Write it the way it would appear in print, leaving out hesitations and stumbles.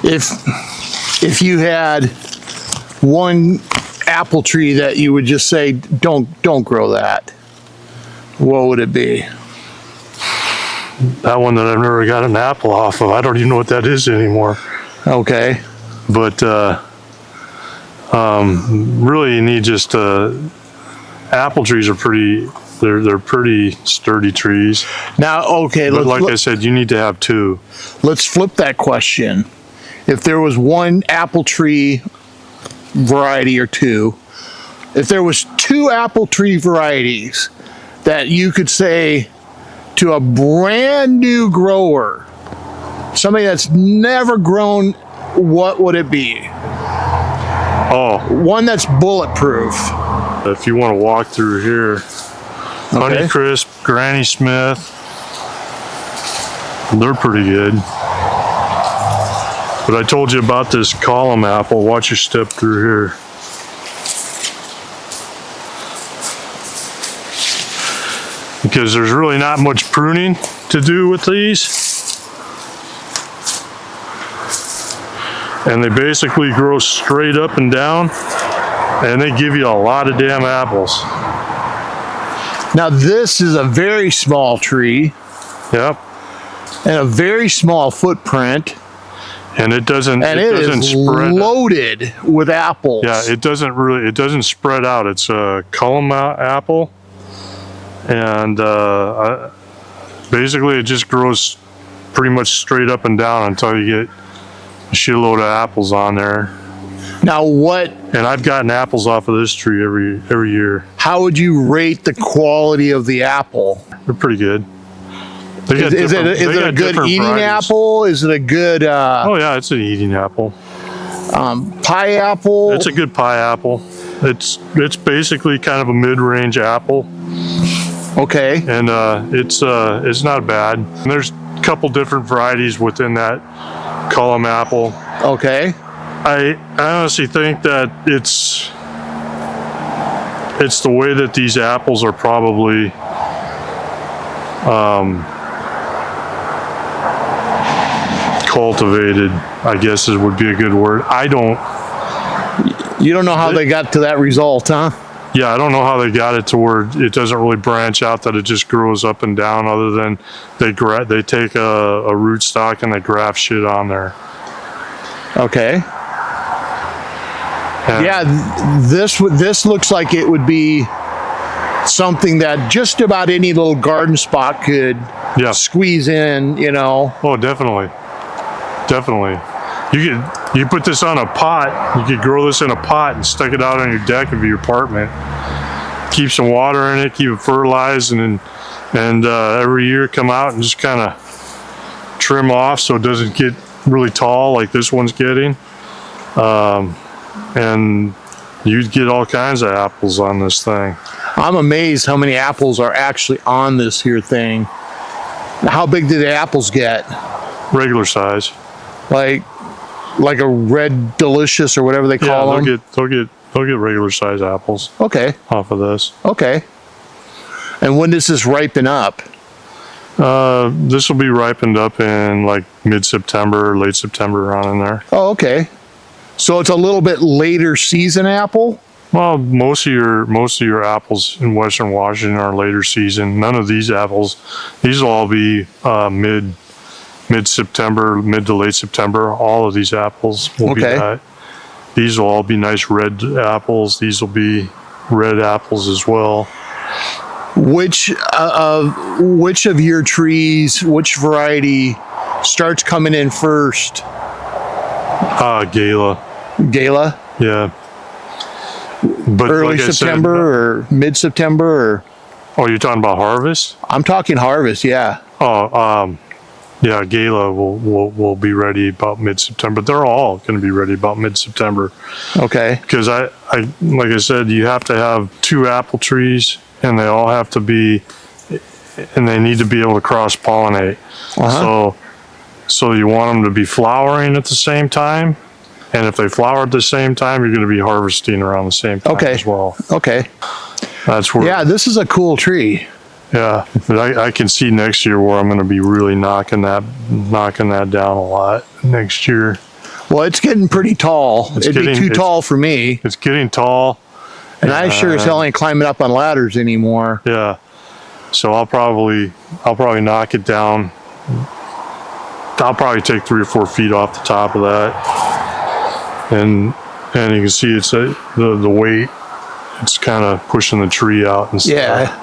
if you had one apple tree that you would just say, don't grow that, what would it be? That one that I've never got an apple off of. I don't even know what that is anymore. Okay. But really you need just apple trees are pretty, they're pretty sturdy trees. Now, okay, but like I said, you need to have two. Let's flip that question. If there was one apple tree variety or two, if there was two apple tree varieties that you could say to a brand new grower, somebody that's never grown, what would it be? Oh, one that's bulletproof. If you want to walk through here, Honeycrisp, Granny Smith, they're pretty good. But I told you about this column apple. Watch your step through here. Because there's really not much pruning to do with these. And they basically grow straight up and down, and they give you a lot of damn apples. Now this is a very small tree. Yep. And a very small footprint. And it doesn't spread. Loaded with apples. Yeah, it doesn't spread out. It's a Columnar apple. And basically it just grows pretty much straight up and down until you get a shitload of apples on there. Now what? And I've gotten apples off of this tree every year. How would you rate the quality of the apple? They're pretty good. Is it a good eating apple? Is it a good? Oh yeah, it's an eating apple. Pie apple. It's a good pie apple. It's basically kind of a mid-range apple. Okay. And it's not bad. And there's a couple different varieties within that column apple. Okay. I honestly think that it's the way that these apples are probably cultivated, I guess would be a good word. You don't know how they got to that result, huh? Yeah, I don't know how they got it to where it doesn't really branch out, that it just grows up and down, other than they take a rootstock and they graft shit on there. Okay. And yeah, this looks like it would be something that just about any little garden spot could squeeze in, you know. Oh, definitely. Definitely. You put this on a pot, you could grow this in a pot and stick it out on your deck of your apartment. Keep some water in it, keep it fertilized, and every year come out and just kind of trim off so it doesn't get really tall like this one's getting. And you'd get all kinds of apples on this thing. I'm amazed how many apples are actually on this here thing. How big do the apples get? Regular size. Like a red delicious or whatever they call them? They'll get regular size apples. Okay. Off of this. Okay. And when does this ripen up? This will be ripened up in like mid-September, late September, around in there. Oh, okay. So it's a little bit later season apple? Well, most of your apples in Western Washington are later season. None of these apples, these will all be mid-September, mid to late September. All of these apples will be that. These will all be nice red apples. These will be red apples as well. Which of your trees, which variety starts coming in first? Gala. Gala? Yeah. But early like September or mid-September or? Oh, you're talking about harvest? I'm talking harvest, yeah. Oh, yeah, Gala will be ready about mid-September. They're all going to be ready about mid-September. Okay. Because I like I said, you have to have 2 apple trees, and they all have to be, and they need to be able to cross-pollinate. So you want them to be flowering at the same time, and if they flower at the same time, you're going to be harvesting around the same time as well. Okay. That's where. Yeah, this is a cool tree. Yeah, but I can see next year where I'm going to be really knocking that down a lot next year. Well, it's getting pretty tall. It'd be too tall for me. It's getting tall. And I sure as hell ain't climbing up on ladders anymore. Yeah. So I'll probably knock it down. I'll probably take 3 or 4 feet off the top of that. And you can see it's the weight. It's kind of pushing the tree out and stuff. Yeah.